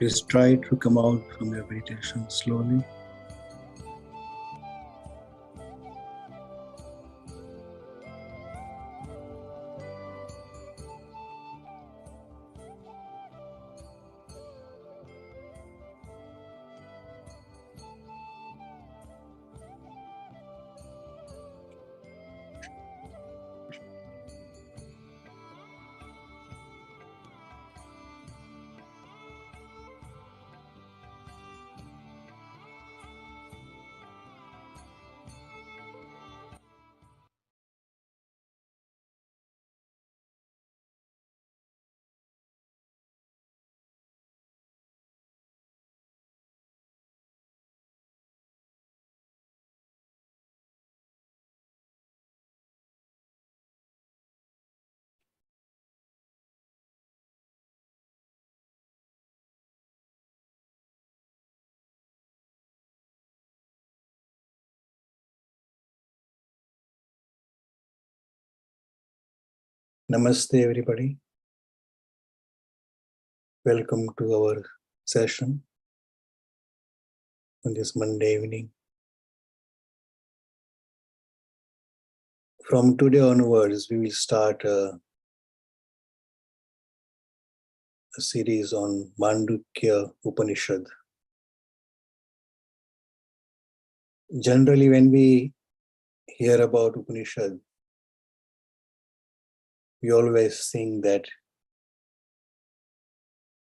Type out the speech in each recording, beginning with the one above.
Please try to come out from your meditation slowly. Namaste, everybody. Welcome to our session on this Monday evening. From today onwards, we will start a series on Māndūkya Upanishad. Generally, when we hear about Upanishad, we always think that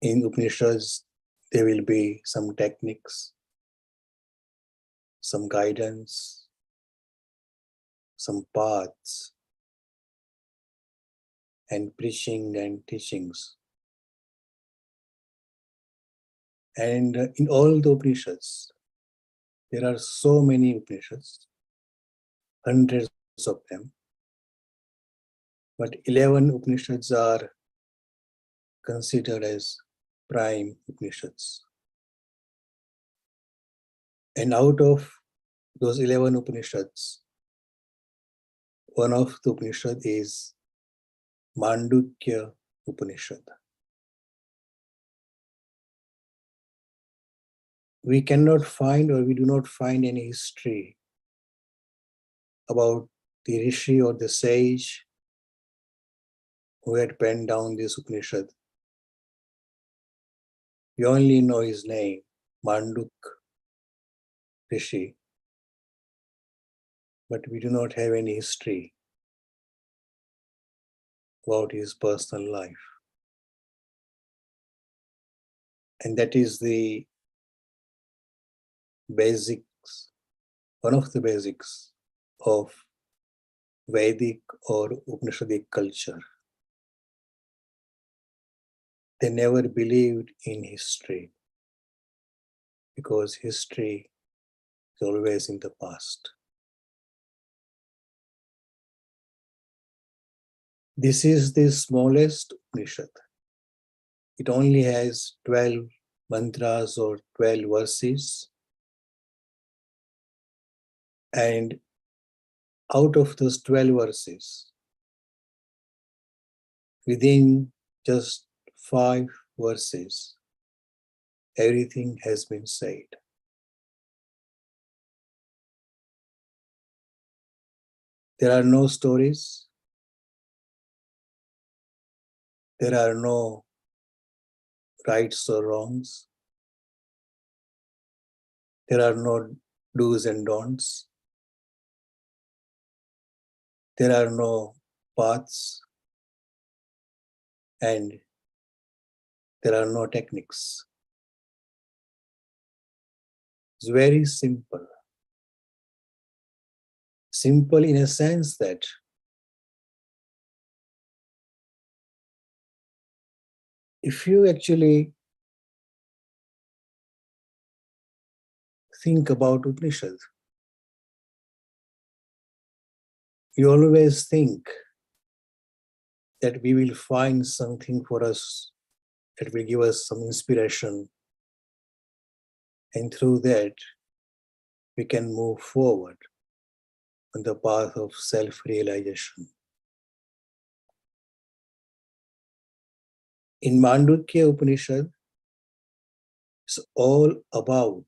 in Upanishads, there will be some techniques, some guidance, some paths, and preaching and teachings. And in all the Upanishads, there are so many Upanishads, hundreds of them, but 11 Upanishads are considered as prime Upanishads. And out of those 11 Upanishads, one of the Upanishad is Māndūkya Upanishad. We cannot find, or we do not find, any history about the rishi or the sage who had penned down this Upanishad. We only know his name, Māndūkya Rishi, but we do not have any history about his personal life. And that is the basics, one of the basics of Vedic or Upanishadic culture. They never believed in history because history is always in the past. This is the smallest Upanishad. It only has 12 mantras or 12 verses. And out of those 12 verses, within just 5 verses, everything has been said. There are no stories. There are no rights or wrongs. There are no do's and don'ts. There are no paths. And there are no techniques. It's very simple. Simple in a sense that if you actually think about Upanishad, you always think that we will find something for us that will give us some inspiration, and through that we can move forward on the path of self-realization. In Māndūkya Upanishad, is all about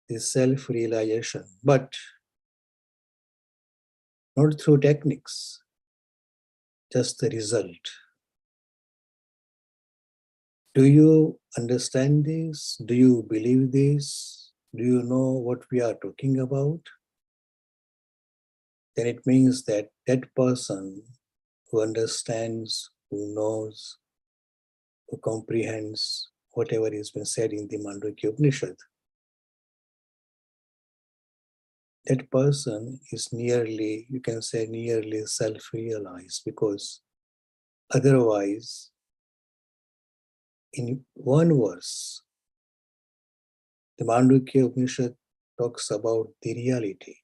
the self-realization, but not through techniques, just the result. Do you understand this? Do you believe this? Do you know what we are talking about? Then it means that that person who understands, who knows, who comprehends whatever has been said in the Māndūkya Upanishad, that person is nearly, you can say, nearly self-realized, because otherwise, in one verse, the Māndūkya Upanishad talks about the reality.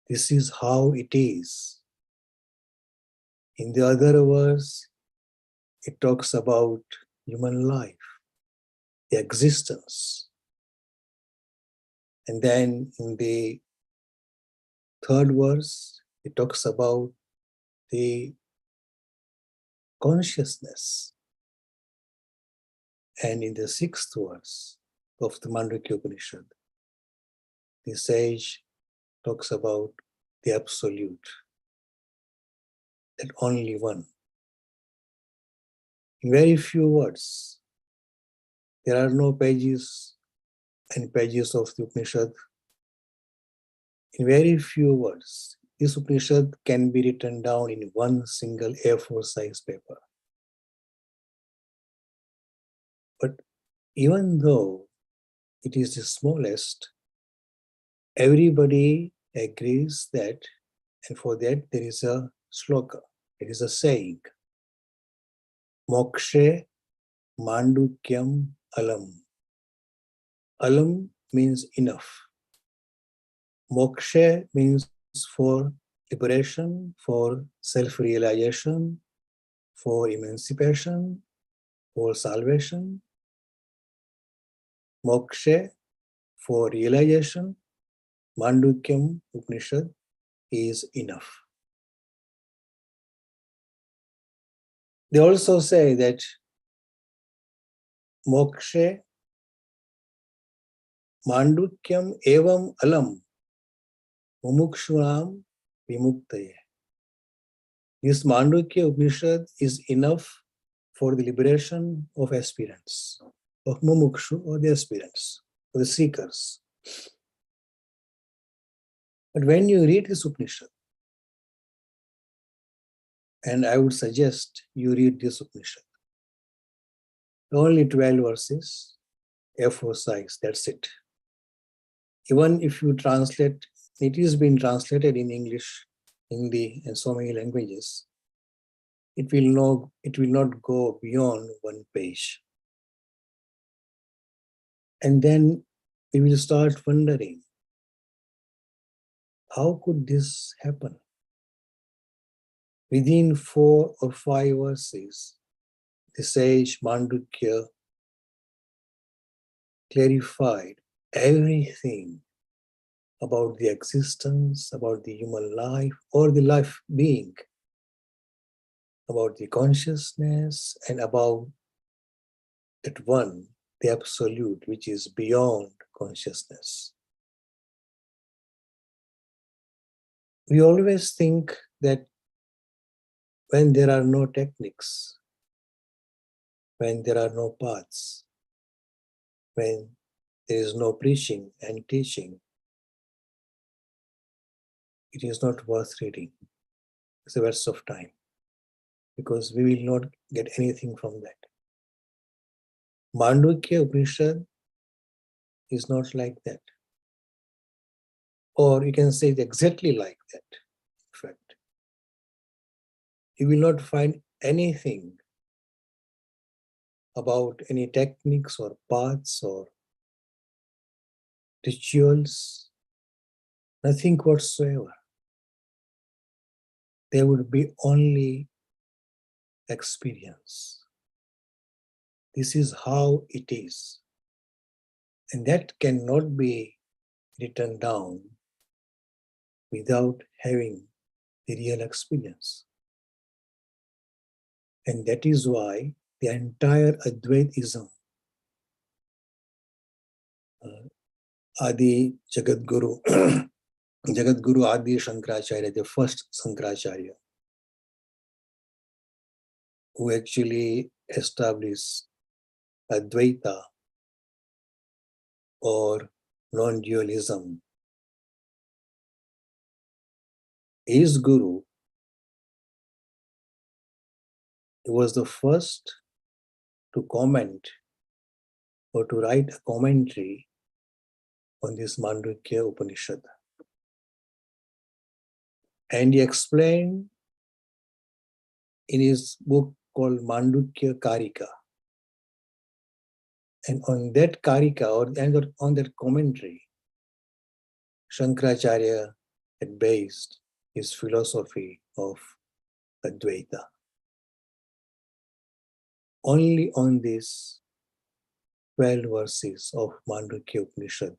This is how it is. In the other verse, it talks about human life, the existence. And then in the third verse, it talks about the consciousness. And in the sixth verse of the Māndūkya Upanishad, the sage talks about the absolute, that only one. In very few words, there are no pages and pages of the Upanishad. In very few words, this Upanishad can be written down in one single A4 size paper. But even though it is the smallest, everybody agrees that, and for that there is a sloka, it is a saying. Mokshe Māndūkyam alam. Alam means enough. Moksha means for liberation, for self-realization, for emancipation, for salvation. Moksha for realization, Māndūkyam Upanishad is enough. They also say that Moksha Māndūkyam evam alam mumukshunam vimuktaye. This Māndūkya Upanishad is enough for the liberation of aspirants, of mumukshu, or the aspirants, or the seekers. But when you read this Upanishad, and I would suggest you read this Upanishad, only 12 verses, A4 size, that's it. Even if you translate, it is being translated in English, Hindi, and so many languages. It will not go beyond one page. And then we will start wondering, how could this happen? Within 4 or 5 verses, the sage Māndūkya clarified everything about the existence, about the human life, or the life being, about the consciousness, and about that one, the absolute, which is beyond consciousness. We always think that when there are no techniques, when there are no paths, when there is no preaching and teaching, it is not worth reading. It's a waste of time, because we will not get anything from that. Māndūkya Upanishad is not like that. Or you can say it exactly like that, in fact. You will not find anything about any techniques or paths or rituals, nothing whatsoever. There would be only experience. This is how it is. And that cannot be written down without having the real experience. And that is why the entire Advaitism Adi Jagadguru, Jagadguru Adi Shankaracharya, the first Shankaracharya, who actually established Advaita or non-dualism. His guru, he was the first to comment or to write a commentary on this Māndūkya Upanishad. And he explained in his book called Māndūkya Karika. And on that Karika, or on that commentary, Shankaracharya had based his philosophy of Advaita. Only on these 12 verses of Māndūkya Upanishad,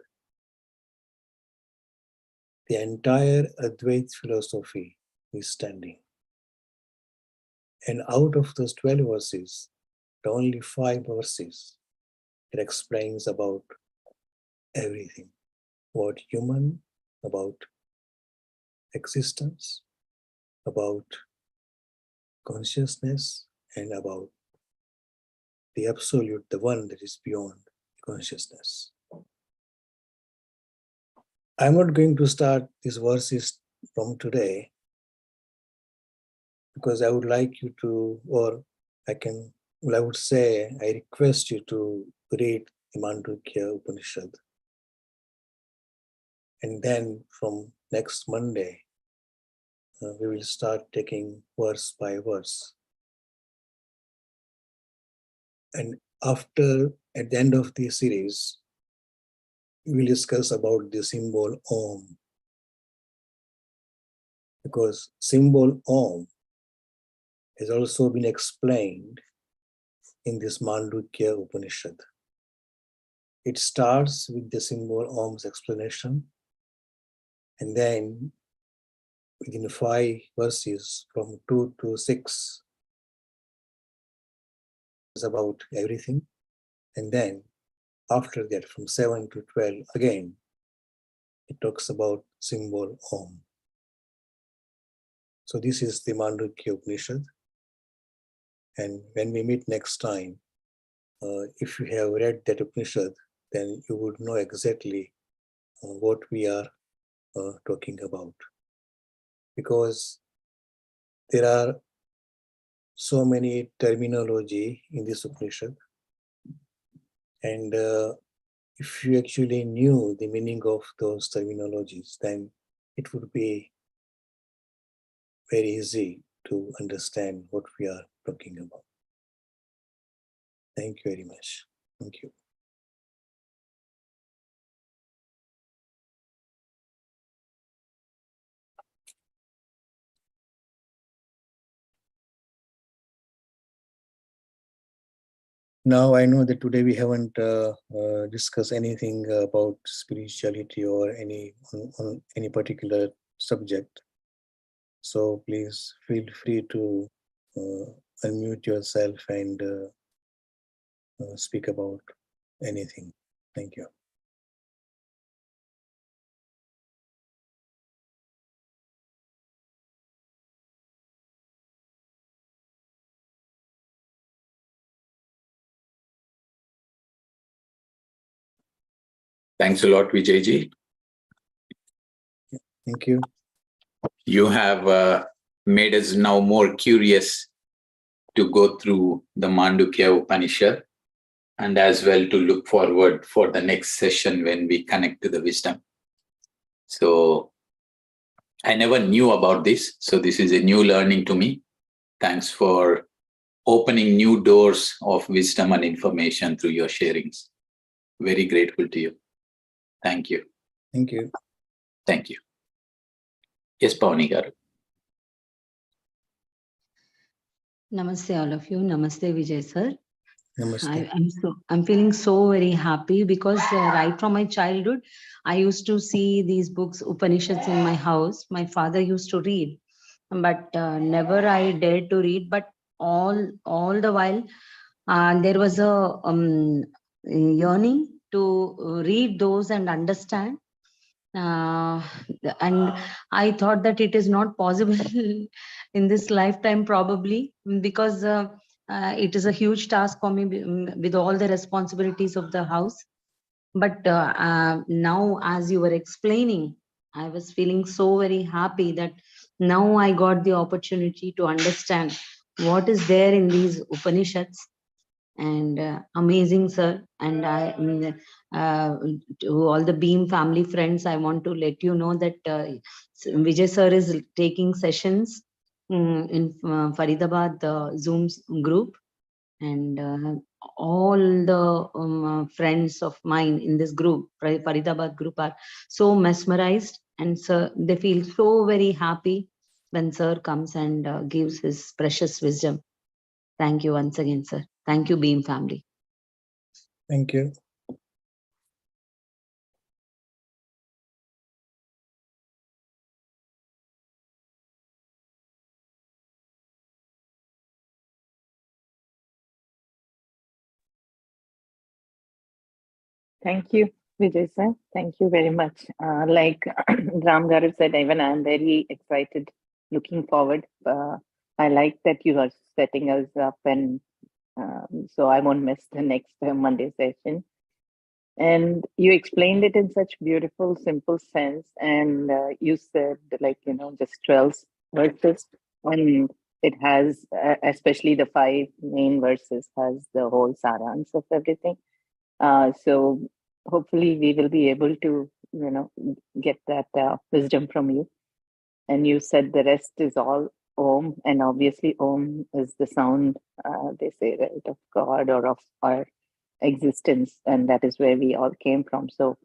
the entire Advaita philosophy is standing. And out of those 12 verses, there are only 5 verses that explains about everything, about human, about existence, about consciousness, and about the absolute, the one that is beyond consciousness. I'm not going to start these verses from today because I would like you to, or I would say, I request you to read the Māndūkya Upanishad. And then from next Monday, we will start taking verse by verse. And at the end of the series, we will discuss about the symbol Om. Because symbol Om has also been explained in this Māndūkya Upanishad. It starts with the symbol Om's explanation, and then within 5 verses from 2 to 6 is about everything, and then after that from 7 to 12 again it talks about symbol Om. So this is the Māndūkya Upanishad, and when we meet next time, if you have read that Upanishad, then you would know exactly what we are talking about. Because there are so many terminology in this Upanishad, and if you actually knew the meaning of those terminologies, then it would be very easy to understand what we are talking about. Thank you very much. Thank you. Now I know that today we haven't discussed anything about spirituality or on any particular subject. So please feel free to unmute yourself and speak about anything. Thank you. Thanks a lot, Vijay ji. Thank you. You have made us now more curious to go through the Māndūkya Upanishad, and as well to look forward for the next session when we connect to the wisdom. So I never knew about this, so this is a new learning to me. Thanks for opening new doors of wisdom and information through your sharings. Very grateful to you. Thank you. Thank you. Thank you. Yes, Pavani garu. Namaste, all of you. Namaste, Vijay sir. Namaste. I'm feeling so very happy because right from my childhood, I used to see these books, Upanishads, in my house. My father used to read, but never I dared to read. But all the while, there was a yearning to read those and understand. And I thought that it is not possible in this lifetime, probably, because it is a huge task for me with all the responsibilities of the house. But now, as you were explaining, I was feeling so very happy that now I got the opportunity to understand what is there in these Upanishads. And amazing, sir. And to all the Beam family friends, I want to let you know that Vijay sir is taking sessions in Faridabad Zoom group, and all the friends of mine in this group, Faridabad group, are so mesmerized, and sir, they feel so very happy when sir comes and gives his precious wisdom. Thank you once again, sir. Thank you, Beam family. Thank you. Thank you, Vijay sir. Thank you very much. Like Ram Garu said, even I'm very excited, looking forward. I like that you are setting us up, and so I won't miss the next Monday session. And you explained it in such beautiful, simple sense. And you said, like, just 12 verses. And it has, especially the 5 main verses, has the whole saransh of everything. So hopefully we will be able to, get that wisdom from you. And you said the rest is all Om, and obviously Om is the sound, they say, right, of God or of our existence, and that is where we all came from. So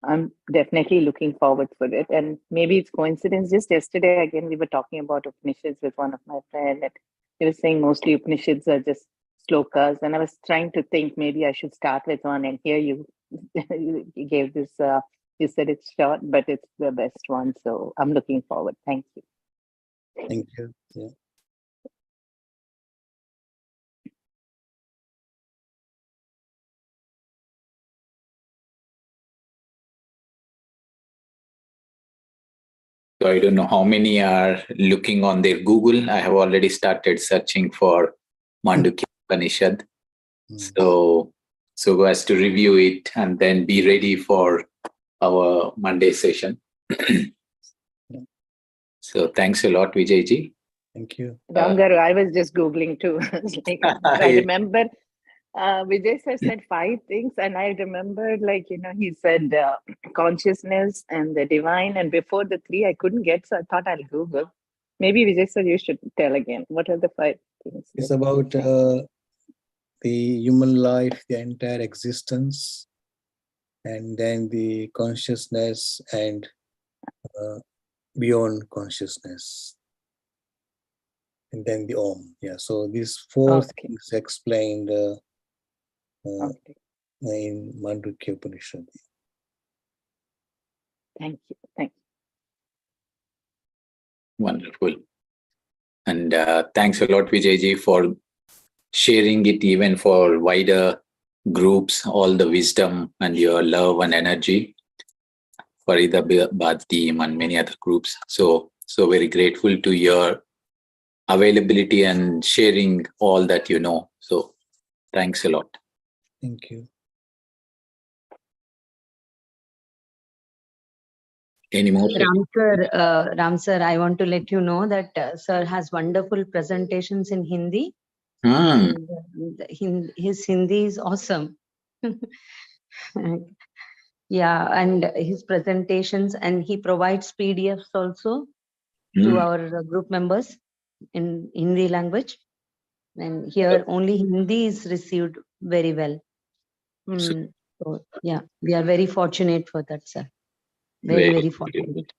I'm definitely looking forward for it. And maybe it's coincidence. Just yesterday, again, we were talking about Upanishads with one of my friends, and he was saying mostly Upanishads are just slokas. And I was trying to think maybe I should start with one. And here you you gave this. You said it's short, but it's the best one. So I'm looking forward. Thank you. Thank you. Yeah. So I don't know how many are looking on their Google. I have already started searching for Māndūkya Upanishad. So as to review it and then be ready for our Monday session. So thanks a lot, Vijayji. Thank you. Ram Garu, I was just Googling too. I remember Vijay sir said 5 things, and I remembered, he said consciousness and the divine, and before the 3 I couldn't get, so I thought I'll Google. Maybe Vijay sir, you should tell again. What are the 5 things? It's about the human life, the entire existence, and then the consciousness and beyond consciousness, and then the Om. Yeah. So these 4 things explained in Māndūkya Upanishad. Thank you. Thank you. Wonderful. And thanks a lot, Vijayji, for sharing it even for wider groups, all the wisdom and your love and energy for Faridabad team and many other groups. So very grateful to your availability and sharing all that you know. So thanks a lot. Thank you. Any more? Ram sir, I want to let you know that sir has wonderful presentations in Hindi. Hmm. And, his Hindi is awesome. Yeah, and his presentations, and he provides PDFs also to our group members in Hindi language. And here only Hindi is received very well. So yeah, we are very fortunate for that, sir. Very fortunate.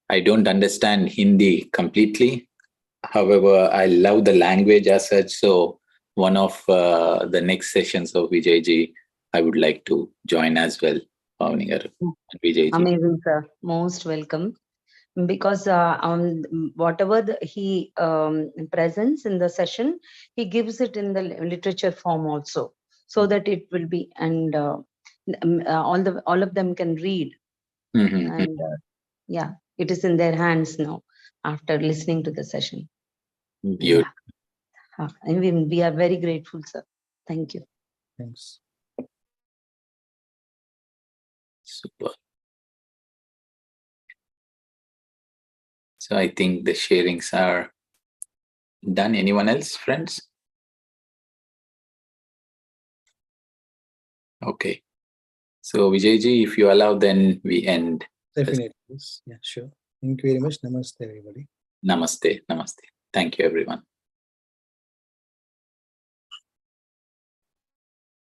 I don't understand Hindi completely. However, I love the language as such. So one of the next sessions of Vijayji, I would like to join as well. Vijayji. Amazing, sir. Most welcome. Because whatever he presents in the session, he gives it in the literature form also, so that it will be, and all of them can read. And yeah, it is in their hands now after listening to the session. Beautiful. Yeah. I mean, we are very grateful, sir. Thank you. Thanks. Super. So I think the sharings are done. Anyone else, friends? Okay. So Vijayji, if you allow, then we end. Definitely. Yes. Yeah, sure. Thank you very much. Namaste, everybody. Namaste. Namaste. Thank you, everyone.